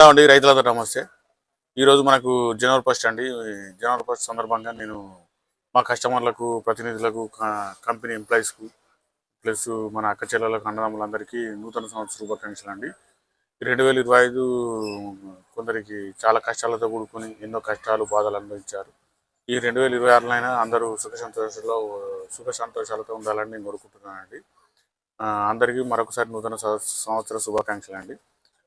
అండి రైతులతో నమస్తే. ఈరోజు మనకు జనవరి ఫస్ట్ అండి. జనవరి ఫస్ట్ సందర్భంగా నేను మా కస్టమర్లకు, ప్రతినిధులకు, కంపెనీ ఎంప్లాయీస్కు ప్లస్ మన అక్క చెల్లెలకు, అన్నదమ్ములందరికీ నూతన సంవత్సర శుభాకాంక్షలు అండి. 2025 కొందరికి చాలా కష్టాలతో కూడుకొని ఎన్నో కష్టాలు, బాధలు అనుభవించారు. ఈ 2026 అందరూ సుఖ సంతోషాలతో ఉండాలని నేను కోరుకుంటున్నానండి. అందరికీ మరొకసారి నూతన సంవత్సర శుభాకాంక్షలు అండి.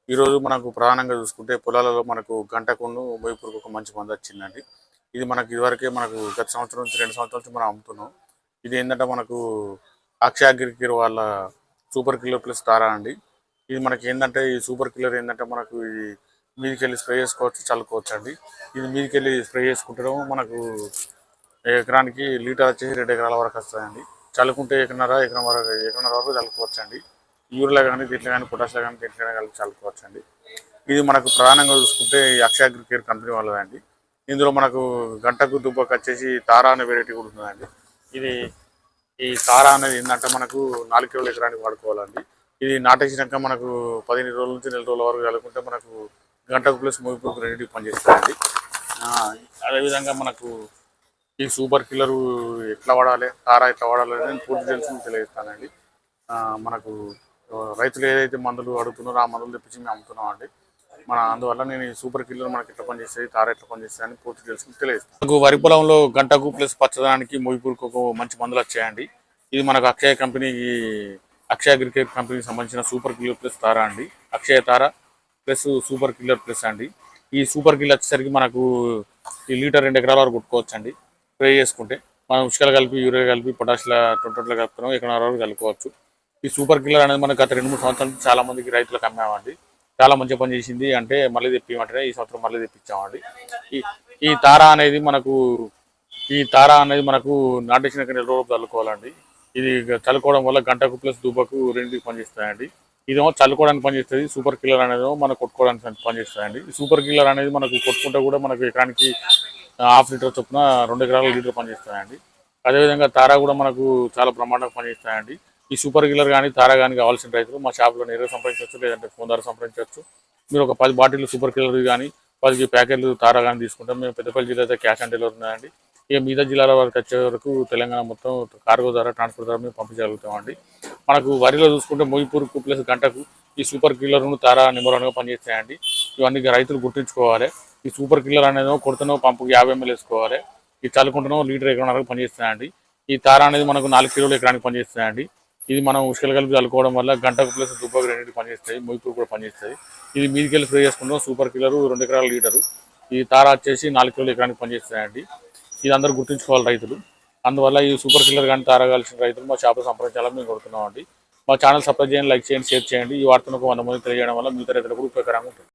ఈరోజు మనకు ప్రధానంగా చూసుకుంటే పొలాలలో మనకు గంటకును మొయ్యిపురుగు ఒక మంచి మందు వచ్చిందండి. ఇది మనకు ఇదివరకే మనకు గత సంవత్సరం నుంచి 2 సంవత్సరాల నుంచి మనం అమ్ముతున్నాం. ఇది ఏంటంటే మనకు అక్షయ అగ్రికేర్ వాళ్ళ సూపర్ కిల్లర్ ప్లస్ తారా అండి. ఇది మనకి ఏంటంటే ఈ సూపర్ కిల్లర్ ఏంటంటే మనకు ఈ మీదికి వెళ్ళి స్ప్రే చేసుకోవచ్చు, చల్లుకోవచ్చు అండి. ఇది మీదికి వెళ్ళి స్ప్రే చేసుకుంటడం మనకు ఎకరానికి లీటర్ వచ్చేసి 2 ఎకరాల వరకు వస్తుందండి. చల్లుకుంటే ఎకరన్నర వరకు చల్లుకోవచ్చు అండి. యూరియాలో కానీ దీంట్లో కానీ పొటాషియా కానీ దీంట్లో కలిపి చల్లుకోవచ్చు అండి. ఇది మనకు ప్రధానంగా చూసుకుంటే ఈ అక్షయ అగ్రికేర్ కంపెనీ వాళ్ళదండి. ఇందులో మనకు గంటకు దుబ్బకు వచ్చేసి తారా అనే వెరైటీ కూడా ఉంటుందండి. ఈ తారా అనేది ఏంటంటే మనకు 4 కిలోల ఎకరానికి వాడుకోవాలండి. ఇది నాటేసినాక మనకు 15 రోజుల నుంచి 4 రోజుల వరకు కలుపుకుంటే మనకు గంటకు ప్లస్ మొయ్యిపురుగు రెండింటికి పనిచేస్తాయండి. అదేవిధంగా మనకు ఈ సూపర్ కిల్లరు ఎట్లా వాడాలి, తారా ఎట్లా వాడాలి అనేది పూర్తి తెలిసి తెలియజేస్తానండి. మనకు రైతులు ఏదైతే మందులు అడుగుతున్నారో ఆ మందులు తెప్పించి మేము అమ్ముతున్నాం అండి. అందువల్ల నేను ఈ సూపర్ కిల్లర్ మనకి ఎట్లా పనిచేస్తాయి, తార ఎట్లా పనిచేస్తాయి అని పూర్తి తెలుసుకుని తెలియజేస్తాను. మనకు వరి పొలంలో గంటకు ప్లస్ పచ్చదనానికి మొయ్యిపురుగు మంచి మందులు వచ్చాయండి. ఇది మనకు అక్షయ అగ్రికేర్ కంపెనీకి సంబంధించిన సూపర్ కిల్లర్ ప్లస్ తారా అండి. అక్షయ తారా ప్లస్ సూపర్ కిల్లర్ ప్లస్ అండి. ఈ సూపర్ కిల్లర్ వచ్చేసరికి మనకు ఈ లీటర్ 2 ఎకరాల వరకు కొట్టుకోవచ్చు అండి. స్ప్రే చేసుకుంటే మనం ఉష్కలు కలిపి, యూరియా కలిపి, పొటాషియా 20 కలుపుతున్నాం, ఎకరాల వరకు కలుపుకోవచ్చు. ఈ సూపర్ కిల్లర్ అనేది మనకు గత 2-3 సంవత్సరాల నుంచి చాలా మందికి రైతులకు అమ్మామండి. చాలా మంచిగా పనిచేసింది. అంటే మళ్ళీ తెప్పిమంటే ఈ సంవత్సరం మళ్ళీ తెప్పించామండి. ఈ తారా అనేది మనకు నాటేసిన 2 రోజులు చల్లుకోవాలండి. ఇది చల్లుకోవడం వల్ల గంటకు ప్లస్ దుబ్బకు రెండింటికి పనిచేస్తాయండి. ఇదేమో చల్లుకోవడానికి పనిచేస్తుంది. సూపర్ కిల్లర్ అనేది మనకు కొట్టుకోవడానికి పనిచేస్తాయండి. ఈ సూపర్ కిల్లర్ అనేది మనకు కొట్టుకుంటే కూడా మనకు ఎకరానికి 1/2 లీటర్ చొప్పున 2 ఎకరాల లీటర్ పనిచేస్తాయండి. అదేవిధంగా తారా కూడా మనకు చాలా బ్రహ్మాండంగా పనిచేస్తాయండి. ఈ సూపర్ కిల్లర్ కానీ తారా కానీ కావాల్సిన రైతులు మా షాప్లో నేరుగా సంప్రదించవచ్చు, లేదంటే ఫోన్ ద్వారా సంప్రదించవచ్చు. మీరు ఒక 10 బాటిల్ సూపర్ కిల్లర్ కానీ 10 ప్యాకెట్లు తారా కానీ తీసుకుంటాం. మేము పెద్దపల్లి జిల్లా అయితే క్యాష్ ఆన్ డెలివరీ ఉన్నాయండి. ఇక మిగతా జిల్లాల వరకు వచ్చే వరకు తెలంగాణ మొత్తం కార్గో ద్వారా, ట్రాన్స్పోర్ట్ ద్వారా మేము పంపించగలుగుతామండి. మనకు వరిలో చూసుకుంటే మొయ్యిపురుగు ప్లస్ గంటకు ఈ సూపర్ కిల్లర్ను తారా నెంబర్ 1గా పనిచేస్తాయండి. ఇవన్నీ రైతులు గుర్తుంచుకోవాలి. ఈ సూపర్ కిల్లర్ అనేది కొడుతున్నావు పంపుకి 50 ml వేసుకోవాలి. ఈ చల్లుకుంటున్నావు లీటర్ ఎకరానికి పనిచేస్తాయండి. ఈ తారా అనేది మనకు 4 కిలోల ఎకరానికి పనిచేస్తాయండి. ఇది మనం ఉష్కలు కలిపి చల్లుకోవడం వల్ల గంటకు ప్లస్ దుబ్బకు రెండింటికి పనిచేస్తాయి, మొయ్యిపురుగు కూడా పనిచేస్తాయి. ఇది మీదికెళ్ళి స్ప్రే చేసుకుంటాం. సూపర్ కిల్లర్ 2 ఎకరాల లీటరు. ఈ తారా వచ్చేసి 4 కిలోల ఎకరానికి పనిచేస్తాయండి. ఇది అందరూ గుర్తుంచుకోవాలి రైతులు. అందువల్ల ఈ సూపర్ కిల్లర్ కానీ తారా కావాల్సిన రైతులు మా షాప్లో సంప్రదించాలని మేము కోరుతున్నాం అండి. మా ఛానల్ సబ్స్క్రైబ్ చేయండి, లైక్ చేయండి, షేర్ చేయండి. ఈ వార్తను 100 మంది తెలియజేయడం వల్ల మిగతా రైతులకు కూడా ఉపయోగకరంగా ఉంటుంది.